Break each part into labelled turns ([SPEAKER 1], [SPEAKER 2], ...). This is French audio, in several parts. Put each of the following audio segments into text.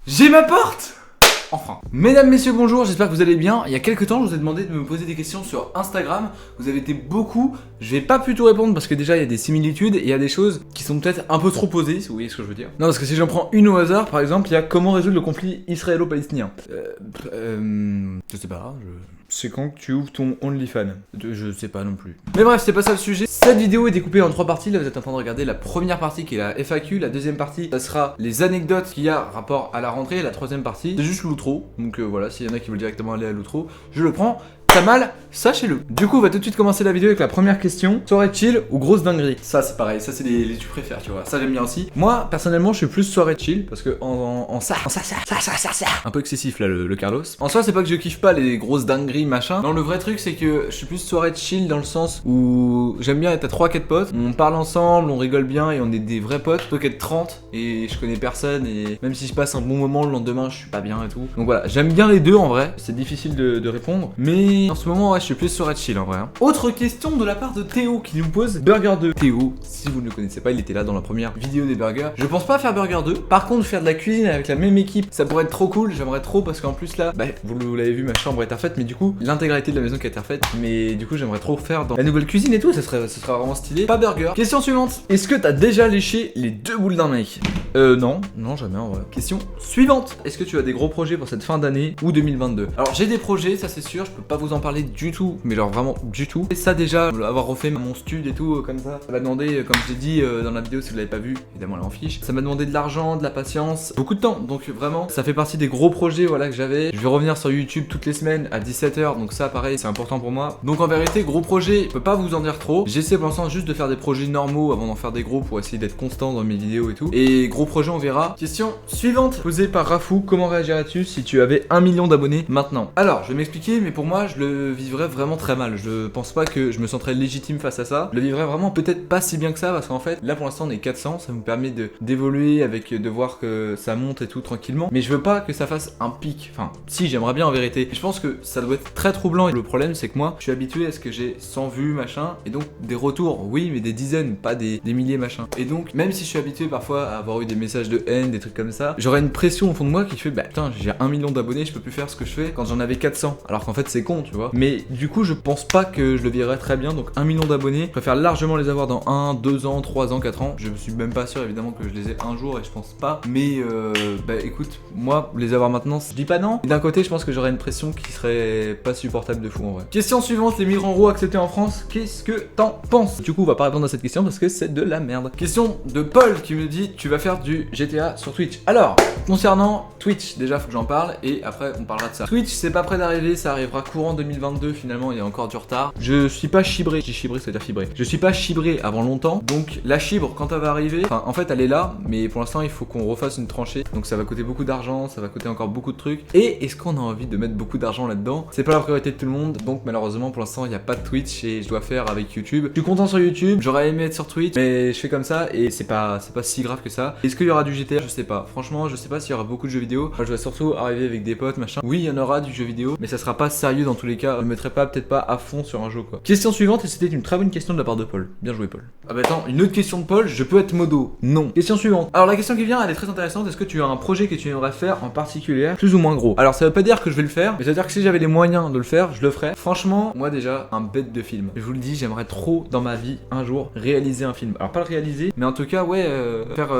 [SPEAKER 1] J'ai ma porte! Enfin. Mesdames, messieurs, bonjour, j'espère que vous allez bien. Il y a quelques temps, je vous ai demandé de me poser des questions sur Instagram. Vous avez été beaucoup. Je vais pas plutôt répondre parce que déjà il y a des similitudes et il y a des choses qui sont peut-être un peu trop posées, si vous voyez ce que je veux dire. Non, parce que si j'en prends une au hasard, par exemple, il y a comment résoudre le conflit israélo-palestinien. Je sais pas, C'est quand que tu ouvres ton OnlyFans? Je sais pas non plus. Mais bref, c'est pas ça le sujet. Cette vidéo est découpée en 3 parties. Là, vous êtes en train de regarder la première partie qui est la FAQ. La deuxième partie, ça sera les anecdotes qu'il y a rapport à la rentrée. Et la troisième partie, c'est juste l'outro. Donc voilà, s'il y en a qui veulent directement aller à l'outro, je le prends. T'as mal, sachez-le. Du coup, on va tout de suite commencer la vidéo avec la première question. Soirée chill ou grosse dinguerie? Ça, c'est pareil. Ça, c'est les tu préfères, tu vois. Ça, j'aime bien aussi. Moi, personnellement, je suis plus soirée chill parce que ça. Un peu excessif là, le Carlos. En soi, c'est pas que je kiffe pas les grosses dingueries, machin. Non, le vrai truc, c'est que je suis plus soirée chill dans le sens où j'aime bien être à 3-4 potes. On parle ensemble, on rigole bien et on est des vrais potes. Plutôt qu'être 30 et je connais personne et même si je passe un bon moment, le lendemain, je suis pas bien et tout. Donc voilà, j'aime bien les deux en vrai. C'est difficile de répondre. Mais en ce moment, ouais, je suis plus sur Red Chill en vrai. Autre question de la part de Théo qui nous pose Burger 2. Théo, si vous ne le connaissez pas, il était là dans la première vidéo des burgers. Je pense pas faire Burger 2. Par contre, faire de la cuisine avec la même équipe, ça pourrait être trop cool. J'aimerais trop parce qu'en plus là, vous l'avez vu, ma chambre est refaite, mais du coup, l'intégralité de la maison qui a été refaite. Mais du coup, j'aimerais trop faire dans la nouvelle cuisine et tout. Ça serait vraiment stylé. Pas burger. Question suivante. Est-ce que t'as déjà léché les 2 boules d'un mec? Non, jamais en vrai. Question suivante. Est-ce que tu as des gros projets pour cette fin d'année ou 2022? Alors, j'ai des projets, ça c'est sûr. Je peux pas vous en parler du tout, mais genre vraiment du tout. Et ça déjà, avoir refait mon stud et tout comme ça m'a demandé, comme je l'ai dit dans la vidéo si vous l'avez pas vu, évidemment là en fiche, ça m'a demandé de l'argent, de la patience, beaucoup de temps. Donc vraiment, ça fait partie des gros projets voilà que j'avais. Je vais revenir sur YouTube toutes les semaines à 17h, donc ça pareil c'est important pour moi. Donc en vérité, gros projet, je peux pas vous en dire trop. J'essaie pour l'instant juste de faire des projets normaux avant d'en faire des gros pour essayer d'être constant dans mes vidéos et tout. Et gros projet on verra. Question suivante posée par Rafou, comment réagirais-tu si tu avais 1 million d'abonnés maintenant? Alors je vais m'expliquer, mais pour moi je le vivrais vraiment très mal. Je pense pas que je me sentirais légitime face à ça. Je le vivrais vraiment peut-être pas si bien que ça parce qu'en fait là pour l'instant on est 400, ça me permet d'évoluer avec de voir que ça monte et tout tranquillement. Mais je veux pas que ça fasse un pic. Enfin si j'aimerais bien en vérité. Je pense que ça doit être très troublant et le problème c'est que moi je suis habitué à ce que j'ai 100 vues machin et donc des retours oui mais des dizaines pas des milliers machin. Et donc même si je suis habitué parfois à avoir eu des messages de haine, des trucs comme ça, j'aurais une pression au fond de moi qui fait putain j'ai 1 million d'abonnés, je peux plus faire ce que je fais quand j'en avais 400. Alors qu'en fait c'est con tu vois. Mais du coup je pense pas que je le vivrais très bien, donc 1 million d'abonnés, je préfère largement les avoir dans 1, 2 ans, 3 ans, 4 ans. Je suis même pas sûr évidemment que je les ai un jour et je pense pas. Mais écoute, moi les avoir maintenant, je dis pas non. D'un côté je pense que j'aurais une pression qui serait pas supportable de fou en vrai. Question suivante, les migrants roux acceptés en France, qu'est-ce que t'en penses? Du coup on va pas répondre à cette question parce que c'est de la merde. Question de Paul qui me dit tu vas faire du GTA sur Twitch. Alors, concernant Twitch, déjà faut que j'en parle et après on parlera de ça. Twitch c'est pas prêt d'arriver, ça arrivera courant 2022 finalement, il y a encore du retard. Je suis pas chibré, je dis chibré c'est-à-dire fibré. Je suis pas chibré avant longtemps, donc la fibre quand elle va arriver, en fait elle est là, mais pour l'instant il faut qu'on refasse une tranchée, donc ça va coûter beaucoup d'argent, ça va coûter encore beaucoup de trucs. Et est-ce qu'on a envie de mettre beaucoup d'argent là-dedans? C'est pas la priorité de tout le monde, donc malheureusement pour l'instant il n'y a pas de Twitch et je dois faire avec YouTube. Je suis content sur YouTube, j'aurais aimé être sur Twitch, mais je fais comme ça et c'est pas si grave que ça. Est-ce qu'il y aura du GTA? Je sais pas. Franchement, je sais pas s'il y aura beaucoup de jeux vidéo. Moi, je vais surtout arriver avec des potes, machin. Oui, il y en aura du jeu vidéo, mais ça sera pas sérieux dans tous les cas. Je me mettrai peut-être pas à fond sur un jeu quoi. Question suivante, et c'était une très bonne question de la part de Paul. Bien joué Paul. Ah bah attends, une autre question de Paul, je peux être modo? Non. Question suivante. Alors la question qui vient, elle est très intéressante. Est-ce que tu as un projet que tu aimerais faire en particulier, plus ou moins gros? Alors ça veut pas dire que je vais le faire, mais ça veut dire que si j'avais les moyens de le faire, je le ferais. Franchement, moi déjà, un bête de film. Je vous le dis, j'aimerais trop dans ma vie un jour réaliser un film. Alors pas le réaliser, mais en tout cas ouais,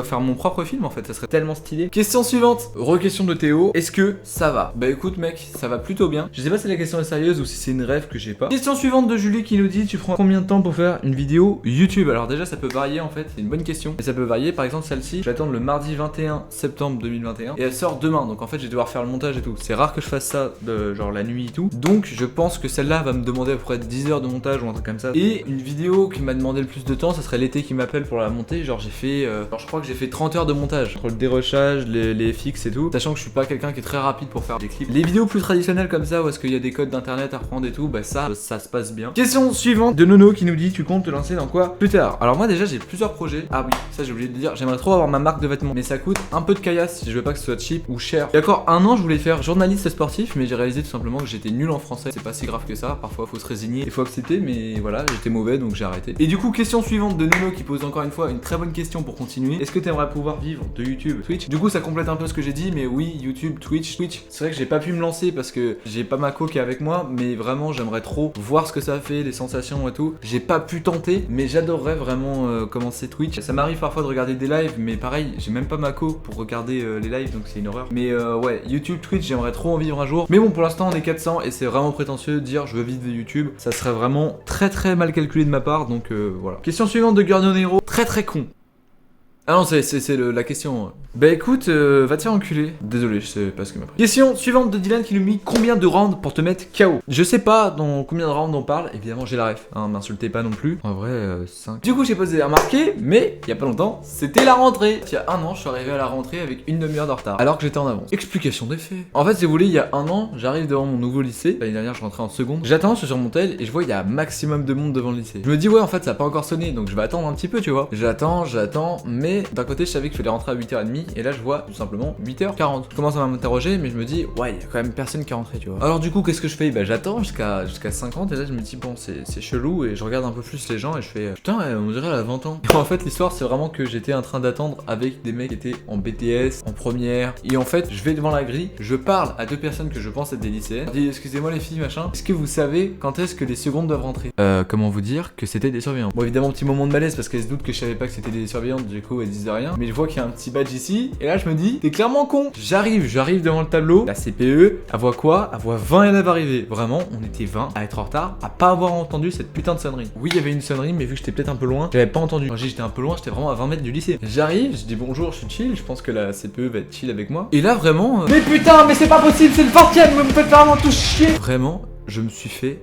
[SPEAKER 1] faire mon propre film en fait, ça serait tellement stylé. Question suivante, re-question de Théo. Est-ce que ça va? Bah écoute mec, ça va plutôt bien. Je sais pas si la question est sérieuse ou si c'est une rêve que j'ai pas. Question suivante de Julie qui nous dit tu prends combien de temps pour faire une vidéo YouTube? Alors déjà ça peut varier en fait, c'est une bonne question. Et ça peut varier, par exemple celle-ci, je vais attendre le mardi 21 septembre 2021 et elle sort demain, donc en fait je vais devoir faire le montage et tout. C'est rare que je fasse ça genre la nuit et tout. Donc je pense que celle-là va me demander à peu près 10 heures de montage ou un truc comme ça. Et une vidéo qui m'a demandé le plus de temps, ça serait l'été qui m'appelle pour la monter. Genre j'ai fait, je crois que j'ai fait 30 heures de montage entre le dérochage, les FX et tout. Sachant que je suis pas quelqu'un qui est très rapide pour faire des clips. Les vidéos plus traditionnelles comme ça où est-ce qu'il y a des codes d'internet à reprendre et tout, bah ça se passe bien. Question suivante de Nono qui nous dit tu comptes te lancer dans quoi plus tard? Alors moi déjà j'ai plusieurs projets. Ah oui, ça j'ai oublié de dire, j'aimerais trop avoir ma marque de vêtements, mais ça coûte un peu de caillasse si je veux pas que ce soit cheap ou cher. Il y a encore un an je voulais faire journaliste sportif, mais j'ai réalisé tout simplement que j'étais nul en français. C'est pas si grave que ça, parfois faut se résigner, il faut accepter, mais voilà, j'étais mauvais donc j'ai arrêté. Et du coup question suivante de Nono qui pose encore une fois une très bonne question pour continuer. Est-ce que t'aimerais pouvoir vivre de YouTube, Twitch. Du coup ça complète un peu ce que j'ai dit, mais oui, YouTube, Twitch. C'est vrai que j'ai pas pu me lancer parce que j'ai pas ma co qui est avec moi, mais vraiment j'aimerais trop voir ce que ça fait, les sensations et tout. J'ai pas pu tenter, mais j'adorerais vraiment commencer Twitch. Ça m'arrive parfois de regarder des lives, mais pareil, j'ai même pas ma co pour regarder les lives, donc c'est une horreur. Mais ouais, YouTube, Twitch, j'aimerais trop en vivre un jour. Mais bon, pour l'instant on est 400 et c'est vraiment prétentieux de dire je veux vivre de YouTube. Ça serait vraiment très mal calculé de ma part, donc voilà. Question suivante de Gurnonero, très con. Ah non, c'est la question. Bah écoute, va te faire enculer. Désolé, je sais pas ce qu'il m'a pris. Question suivante de Dylan qui nous mit combien de rounds pour te mettre KO. Je sais pas dans combien de rounds on parle, évidemment j'ai la ref, hein, m'insultez pas non plus. En vrai, 5. Du coup j'ai posé à remarquer, mais il y a pas longtemps, c'était la rentrée. Il y a un an, je suis arrivé à la rentrée avec une demi-heure de retard, alors que j'étais en avance. Explication des faits. En fait, si vous voulez, il y a un an, j'arrive devant mon nouveau lycée. L'année dernière, je rentrais en seconde. J'attends, je suis sur mon tel et je vois il y a un maximum de monde devant le lycée. Je me dis ouais, en fait, ça a pas encore sonné, donc je vais attendre un petit peu, tu vois. J'attends, mais d'un côté, je savais qu'il fallait rentrer à 8h30 et là je vois tout simplement 8h40. Je commence à m'interroger, mais je me dis ouais, il y a quand même personne qui est rentré, tu vois. Alors du coup, qu'est-ce que je fais? Bah j'attends jusqu'à 50 et là je me dis bon, c'est chelou et je regarde un peu plus les gens et je fais putain, on dirait elle a 20 ans. Et en fait, l'histoire c'est vraiment que j'étais en train d'attendre avec des mecs qui étaient en BTS, en première, et en fait, je vais devant la grille, je parle à deux personnes que je pense être des lycéennes. Je dis excusez-moi les filles, machin. Est-ce que vous savez quand est-ce que les secondes doivent rentrer? Comment vous dire que c'était des surveillants? Bon, évidemment, petit moment de malaise parce qu'elles se doutent que je savais pas que c'était des surveillantes, du coup elles disent rien. Mais je vois qu'il y a un petit badge ici, et là je me dis, t'es clairement con. J'arrive devant le tableau, la CPE, elle voit quoi? Elle voit 20 élèves arriver. Vraiment, on était 20 à être en retard, à pas avoir entendu cette putain de sonnerie. Oui, il y avait une sonnerie, mais vu que j'étais peut-être un peu loin, j'avais pas entendu. Quand j'étais un peu loin, j'étais vraiment à 20 mètres du lycée. J'arrive, je dis bonjour, je suis chill, je pense que la CPE va être chill avec moi. Et là vraiment... Mais putain, mais c'est pas possible, c'est le 20ème, vous me faites vraiment tout chier. Vraiment, je me suis fait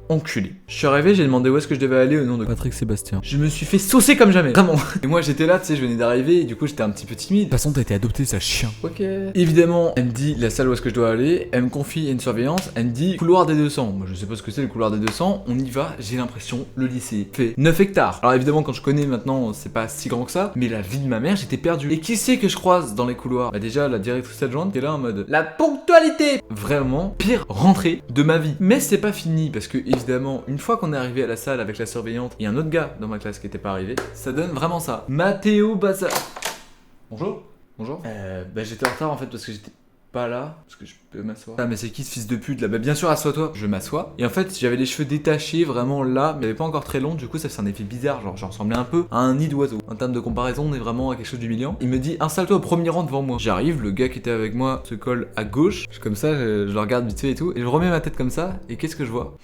[SPEAKER 1] enculé. Je suis arrivé, j'ai demandé où est-ce que je devais aller au nom de Patrick Sébastien. Je me suis fait saucer comme jamais, vraiment. Et moi j'étais là, tu sais, je venais d'arriver et du coup j'étais un petit peu timide. De toute façon, t'as été adopté, ça chien. Ok. Évidemment, elle me dit la salle où est-ce que je dois aller, elle me confie une surveillance, elle me dit couloir des 200. Moi je sais pas ce que c'est le couloir des 200, on y va, j'ai l'impression, le lycée fait 9 hectares. Alors évidemment, quand je connais maintenant, c'est pas si grand que ça, mais la vie de ma mère, j'étais perdu. Et qui c'est que je croise dans les couloirs? Bah déjà, la directrice adjointe qui est là en mode la ponctualité. Vraiment, pire rentrée de ma vie. Mais c'est pas fini parce que évidemment, une fois qu'on est arrivé à la salle avec la surveillante et un autre gars dans ma classe qui était pas arrivé, ça donne vraiment ça. Mathéo Bazar. Bonjour. Bonjour. Bah j'étais en retard en fait parce que j'étais pas là. Parce que je peux m'asseoir. Ah mais c'est qui ce fils de pute là? Bah bien sûr, assois-toi. Je m'assois. Et en fait, j'avais les cheveux détachés vraiment là, mais pas encore très longs. Du coup, ça fait un effet bizarre. Genre, j'en ressemblais un peu à un nid d'oiseau. En termes de comparaison, on est vraiment à quelque chose d'humiliant. Il me dit installe-toi au premier rang devant moi. J'arrive, le gars qui était avec moi se colle à gauche. Je suis comme ça, je le regarde vite fait et tout. Et je remets ma tête comme ça. Et qu'est-ce que je vois?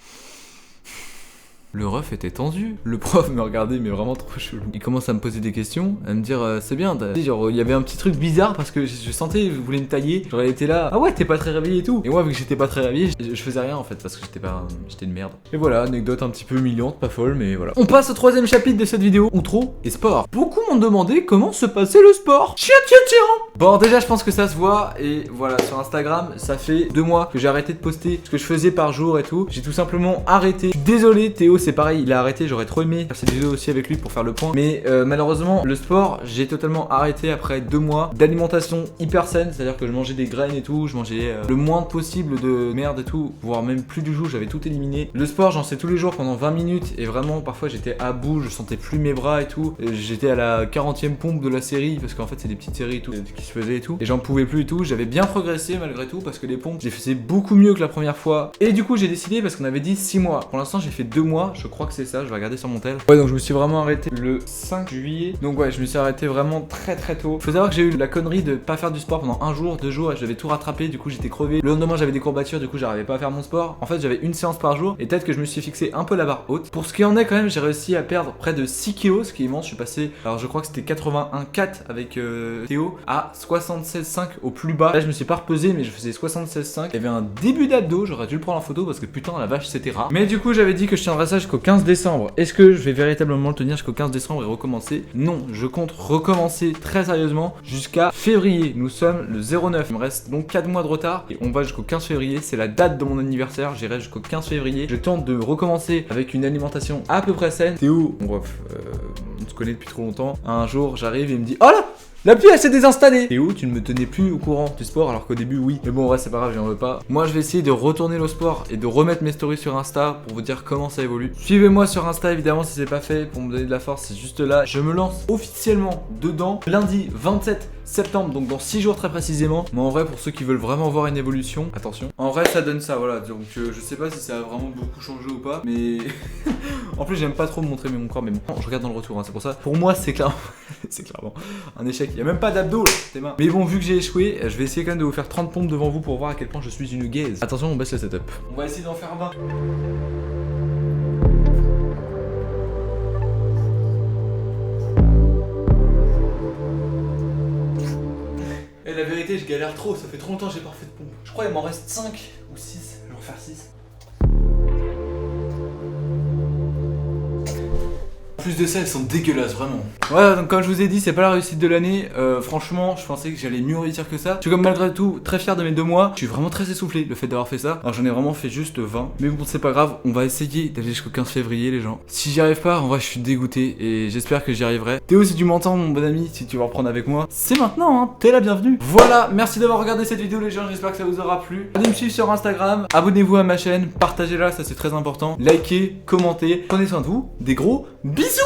[SPEAKER 1] Le ref était tendu. Le prof me regardait mais vraiment trop chelou. Il commence à me poser des questions, à me dire c'est bien. Genre il y avait un petit truc bizarre parce que je sentais il voulait me tailler. Genre il était là. Ah ouais t'es pas très réveillé et tout. Et moi vu que j'étais pas très réveillé, je faisais rien en fait parce que j'étais une merde. Et voilà, anecdote un petit peu humiliante, pas folle mais voilà. On passe au troisième chapitre de cette vidéo. Outro et sport. Beaucoup m'ont demandé comment se passait le sport. Tiens. Bon déjà je pense que ça se voit et voilà sur Instagram ça fait 2 mois que j'ai arrêté de poster ce que je faisais par jour et tout. J'ai tout simplement arrêté. Je suis désolé Théo, c'est pareil, il a arrêté, j'aurais trop aimé faire cette vidéo aussi avec lui pour faire le point. Mais malheureusement, le sport, j'ai totalement arrêté après 2 mois d'alimentation hyper saine. C'est-à-dire que je mangeais des graines et tout, je mangeais le moins possible de merde et tout, voire même plus du tout, j'avais tout éliminé. Le sport, j'en sais tous les jours pendant 20 minutes et vraiment, parfois j'étais à bout, je sentais plus mes bras et tout. J'étais à la 40e pompe de la série parce qu'en fait, c'est des petites séries et tout qui se faisaient et tout. Et j'en pouvais plus et tout. J'avais bien progressé malgré tout parce que les pompes, j'ai fait beaucoup mieux que la première fois. Et du coup, j'ai décidé parce qu'on avait dit 6 mois. Pour l'instant, j'ai fait 2 mois, je crois que c'est ça, je vais regarder sur mon tel. Ouais, donc je me suis vraiment arrêté le 5 juillet. Donc ouais, je me suis arrêté vraiment très tôt. Faut savoir que j'ai eu la connerie de pas faire du sport pendant 1 jour, 2 jours et je devais tout rattraper. Du coup, j'étais crevé. Le lendemain, j'avais des courbatures, du coup, j'arrivais pas à faire mon sport. En fait, j'avais une séance par jour et peut-être que je me suis fixé un peu la barre haute. Pour ce qui en est, quand même, j'ai réussi à perdre près de 6 kilos, ce qui est immense. Je suis passé, alors je crois que c'était 81,4 avec Théo à 76,5 au plus bas. Là, je me suis pas repesé, mais je faisais 76,5. Il y avait un début d'abdos, j'aurais dû le prendre en photo parce que putain, la vache, c'était rare. Mais du coup, j'avais dit que je tiendrais ça jusqu'au 15 décembre. Est-ce que je vais véritablement le tenir jusqu'au 15 décembre et recommencer? Non, je compte recommencer très sérieusement jusqu'à février. Nous sommes le 09. Il me reste donc 4 mois de retard et on va jusqu'au 15 février. C'est la date de mon anniversaire. J'irai jusqu'au 15 février. Je tente de recommencer avec une alimentation à peu près saine. Théo, mon ref, on se connaît depuis trop longtemps. Un jour, j'arrive et il me dit oh là! L'appli elle s'est désinstallée. Et où tu ne me tenais plus au courant du sport alors qu'au début oui. Mais bon ouais c'est pas grave, j'en veux pas. Moi je vais essayer de retourner au sport et de remettre mes stories sur Insta pour vous dire comment ça évolue. Suivez-moi sur Insta évidemment si c'est pas fait pour me donner de la force, c'est juste là. Je me lance officiellement dedans lundi 27 septembre, donc dans 6 jours très précisément. Mais en vrai pour ceux qui veulent vraiment voir une évolution, attention. En vrai ça donne ça voilà, donc je sais pas si ça a vraiment beaucoup changé ou pas. Mais en plus j'aime pas trop me montrer mon corps, mais bon, je regarde dans le retour, hein, c'est pour ça. Pour moi c'est clairement c'est clairement un échec. Il y a même pas d'abdos là, tes mains. Mais bon, vu que j'ai échoué, je vais essayer quand même de vous faire 30 pompes devant vous pour voir à quel point je suis une gaze. Attention, on baisse le setup. On va essayer d'en faire 20. Et la vérité, je galère trop, ça fait trop longtemps que j'ai pas refait de pompe. Je crois qu'il m'en reste 5 ou 6. Je vais en refaire 6. En plus de ça, elles sont dégueulasses, vraiment. Voilà, donc comme je vous ai dit, c'est pas la réussite de l'année. Franchement, je pensais que j'allais mieux réussir que ça. Je suis comme malgré tout très fier de mes 2 mois. Je suis vraiment très essoufflé le fait d'avoir fait ça. Alors j'en ai vraiment fait juste 20. Mais bon, c'est pas grave, on va essayer d'aller jusqu'au 15 février, les gens. Si j'y arrive pas, en vrai, je suis dégoûté et j'espère que j'y arriverai. Théo, si tu m'entends, mon bon ami, si tu veux reprendre avec moi, c'est maintenant, hein. T'es la bienvenue. Voilà, merci d'avoir regardé cette vidéo, les gens. J'espère que ça vous aura plu. Allez me suivre sur Instagram, abonnez-vous à ma chaîne, partagez-la, ça c'est très important. Likez, commentez. Prenez soin de vous. Des gros bisous.